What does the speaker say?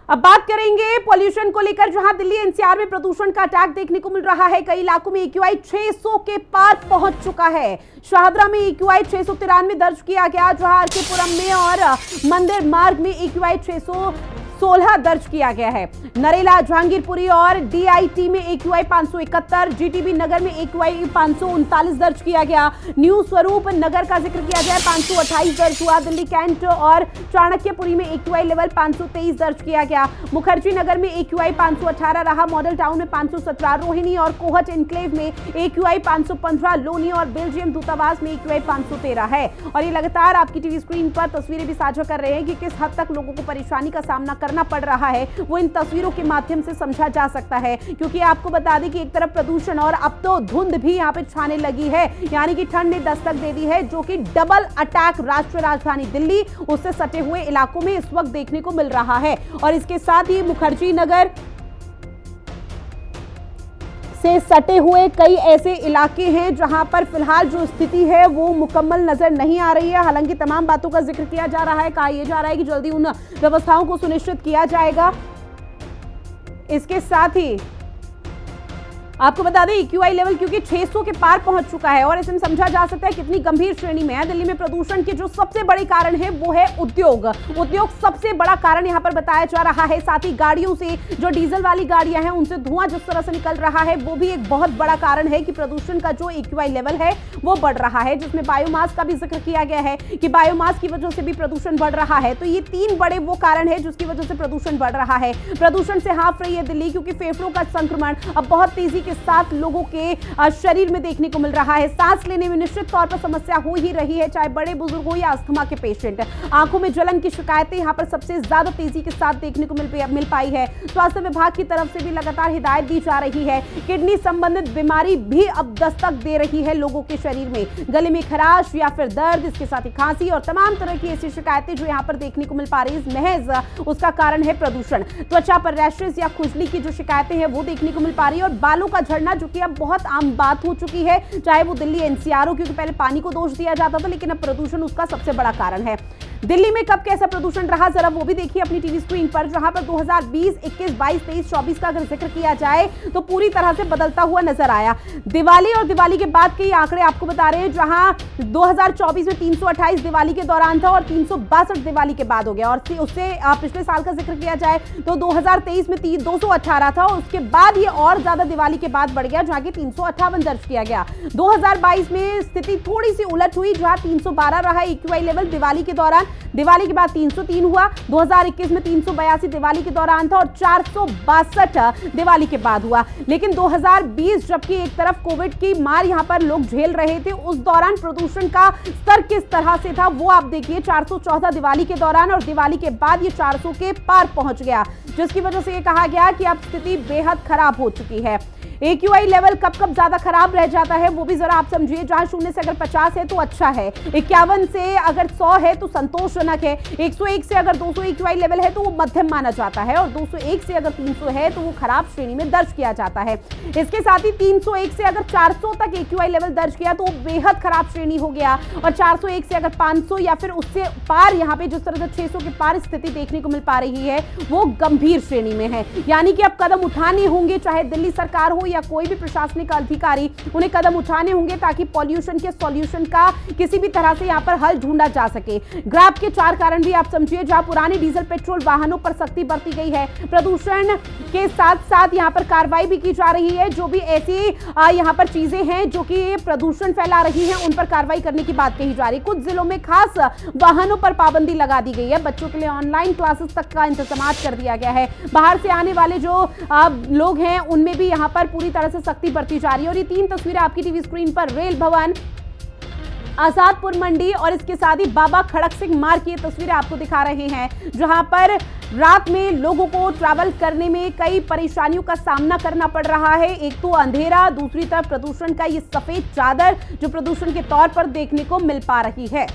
अब बात करेंगे पॉल्यूशन को लेकर, जहां दिल्ली एनसीआर में प्रदूषण का अटैक देखने को मिल रहा है। कई इलाकों में एक्यूआई 600 के पार पहुंच चुका है। शाहदरा में एक्यूआई 693 दर्ज किया गया, जहां आरकेपुरम में और मंदिर मार्ग में एक्यूआई 616 दर्ज किया गया है। नरेला, जहांगीरपुरी और डीआईटी में एक्यूआई 571, जीटीबी नगर में एक्यूआई 539 दर्ज किया गया। न्यू स्वरूप नगर का जिक्र किया गया, 528 दर्ज हुआ। दिल्ली कैंट और चाणक्यपुरी में एक्यूआई लेवल 523 दर्ज किया गया। मुखर्जी नगर में एक्यूआई 518 रहा। मॉडल टाउन में 517, रोहिणी और कोहट एनक्लेव में एक्यूआई 515, लोनी और बेल्जियम दूतावास में एक्यूआई 513 है। और ये लगातार आपकी टीवी स्क्रीन पर तस्वीरें भी साझा कर रहे हैं कि किस हद तक लोगों को परेशानी का सामना करना पड़ रहा है, वो इन तस्वीरों के माध्यम से समझा जा सकता है। क्योंकि आपको बता दें कि एक तरफ प्रदूषण और अब तो धुंध भी यहां पे छाने लगी है, यानी कि ठंड ने दस्तक दे दी है, जो कि डबल अटैक राष्ट्रीय राजधानी दिल्ली उससे सटे हुए इलाकों में इस वक्त देखने को मिल रहा है। और इसके साथ ही मुखर्जी नगर से सटे हुए कई ऐसे इलाके हैं जहां पर फिलहाल जो स्थिति है वो मुकम्मल नजर नहीं आ रही है। हालांकि तमाम बातों का जिक्र किया जा रहा है, कहा यह जा रहा है कि जल्दी उन व्यवस्थाओं को सुनिश्चित किया जाएगा। इसके साथ ही आपको बता दें एक्यूआई लेवल क्योंकि 600 के पार पहुंच चुका है और इसमें समझा जा सकता है कितनी गंभीर श्रेणी में है। दिल्ली में प्रदूषण के जो सबसे बड़े कारण है वो है उद्योग सबसे बड़ा कारण यहां पर बताया जा रहा है। साथ ही गाड़ियों से, जो डीजल वाली गाड़ियां हैं उनसे धुआं जिस तरह से निकल रहा है वो भी एक बहुत बड़ा कारण है कि प्रदूषण का जो एक्यूआई लेवल है वो बढ़ रहा है। जिसमें बायोमास का भी जिक्र किया गया है कि बायोमास की वजह से भी प्रदूषण बढ़ रहा है। तो ये तीन बड़े वो कारण है जिसकी वजह से प्रदूषण बढ़ रहा है। प्रदूषण से हाफ रही है दिल्ली, क्योंकि फेफड़ों का संक्रमण अब बहुत तेजी के साथ लोगों के शरीर में देखने को मिल रहा है। सांस लेने में निश्चित तौर पर समस्या हो ही रही है, चाहे बड़े बुजुर्ग हो या अस्थमा के पेशेंट। आंखों में जलन की शिकायतें यहां पर सबसे ज्यादा तेजी के साथ देखने को मिल पाई है। स्वास्थ्य विभाग की तरफ से भी लगातार हिदायत दी जा रही है। किडनी संबंधित बीमारी भी अब दस्तक दे रही है लोगों के शरीर में, गले में खराश या फिर दर्द, इसके साथ ही खांसी और तमाम तरह की ऐसी शिकायतें जो यहां पर देखने को मिल पा रही है, महज उसका कारण है प्रदूषण। त्वचा पर रैशेस या खुजली की जो शिकायतें हैं वो देखने को मिल पा रही है। और बालों का झड़ना जो कि अब बहुत आम बात हो चुकी है, चाहे वो दिल्ली एनसीआर हो, क्योंकि पहले पानी को दोष दिया जाता था, लेकिन अब प्रदूषण उसका सबसे बड़ा कारण है। दिल्ली में कब कैसा प्रदूषण रहा जरा वो भी देखिए अपनी टीवी स्क्रीन पर, जहां पर 2020, 21, 22, 23, 24 का अगर जिक्र किया जाए तो पूरी तरह से बदलता हुआ नजर आया। दिवाली और दिवाली के बाद के आंकड़े आपको बता रहे हैं, जहां 2024 में 328 दिवाली के दौरान था और 362 दिवाली के बाद हो गया। और उससे पिछले साल का जिक्र किया जाए तो 2023 में 218 था और उसके बाद ये और ज्यादा दिवाली के बाद बढ़ गया, जहां की 358 दर्ज किया गया। 2022 में स्थिति थोड़ी सी उलट हुई, जहां 312 रहा एक्यूआई लेवल दिवाली के दौरान, दिवाली के बाद 303 हुआ। 2021 में 382 दिवाली के दौरान था और 462 दिवाली के बाद हुआ। लेकिन 2020 जबकि एक तरफ कोविड की मार यहां पर लोग झेल रहे थे, उस दौरान प्रदूषण का स्तर किस तरह से था वो आप देखिए। 414 दिवाली के दौरान और दिवाली के बाद ये 400 के पार पहुंच गया, जिसकी वजह से ये कहा गया कि अब स्थिति बेहद खराब हो चुकी है। एक्यूआई लेवल कब कब ज्यादा खराब रह जाता है वो भी जरा आप समझिए। जहां 0 से अगर 50 है तो अच्छा है, 51 से अगर 100 है तो संतोषजनक है, 101 से अगर 200 एक्यूआई लेवल है तो वो मध्यम माना जाता है, और 201 से अगर 300 है तो वो खराब श्रेणी में दर्ज किया जाता है। इसके साथ ही 301 से अगर 400 तक एक्यूआई लेवल दर्ज किया तो वो बेहद खराब श्रेणी हो गया, और 401 से अगर 500 या फिर उससे पार यहाँ पे जिस तरह से 600 के पार स्थिति देखने को मिल पा रही है वो गंभीर श्रेणी में है। यानी कि अब कदम उठाने होंगे, चाहे दिल्ली सरकार हो या कोई भी प्रशासनिक अधिकारी, उन्हें कदम उठाने होंगे ताकि पॉल्यूशन के सॉल्यूशन का किसी भी तरह से यहां पर हल ढूंढा जा सके। ग्रैब के 4 कारण भी आप समझिए, जहां पुराने डीजल पेट्रोल वाहनों पर सख्ती बरती गई है, प्रदूषण के साथ साथ यहां पर कार्रवाई भी की जा रही है। जो भी ऐसी यहां पर चीजें हैं जो कि प्रदूषण फैला रही हैं उन पर कार्रवाई करने की बात कही जा रही है। कुछ जिलों में खास वाहनों पर पाबंदी लगा दी गई है, बच्चों के लिए ऑनलाइन क्लासेस तक का इंतजाम कर दिया गया है। बाहर से आने वाले जो लोग हैं उनमें भी यहां पर पूरी तरह से सख्ती बरती जा रही है। और ये 3 तस्वीरें आपकी टीवी स्क्रीन पर रेल भवन, आजादपुर मंडी और इसके साथ ही बाबा खड़क सिंह मार्ग की तस्वीरें आपको दिखा रहे हैं, जहां पर रात में लोगों को ट्रैवल करने में कई परेशानियों का सामना करना पड़ रहा है। एक तो अंधेरा, दूसरी तरफ प्रदूषण का ये सफेद चादर जो प्रदूषण के तौर पर देखने को मिल पा रही है।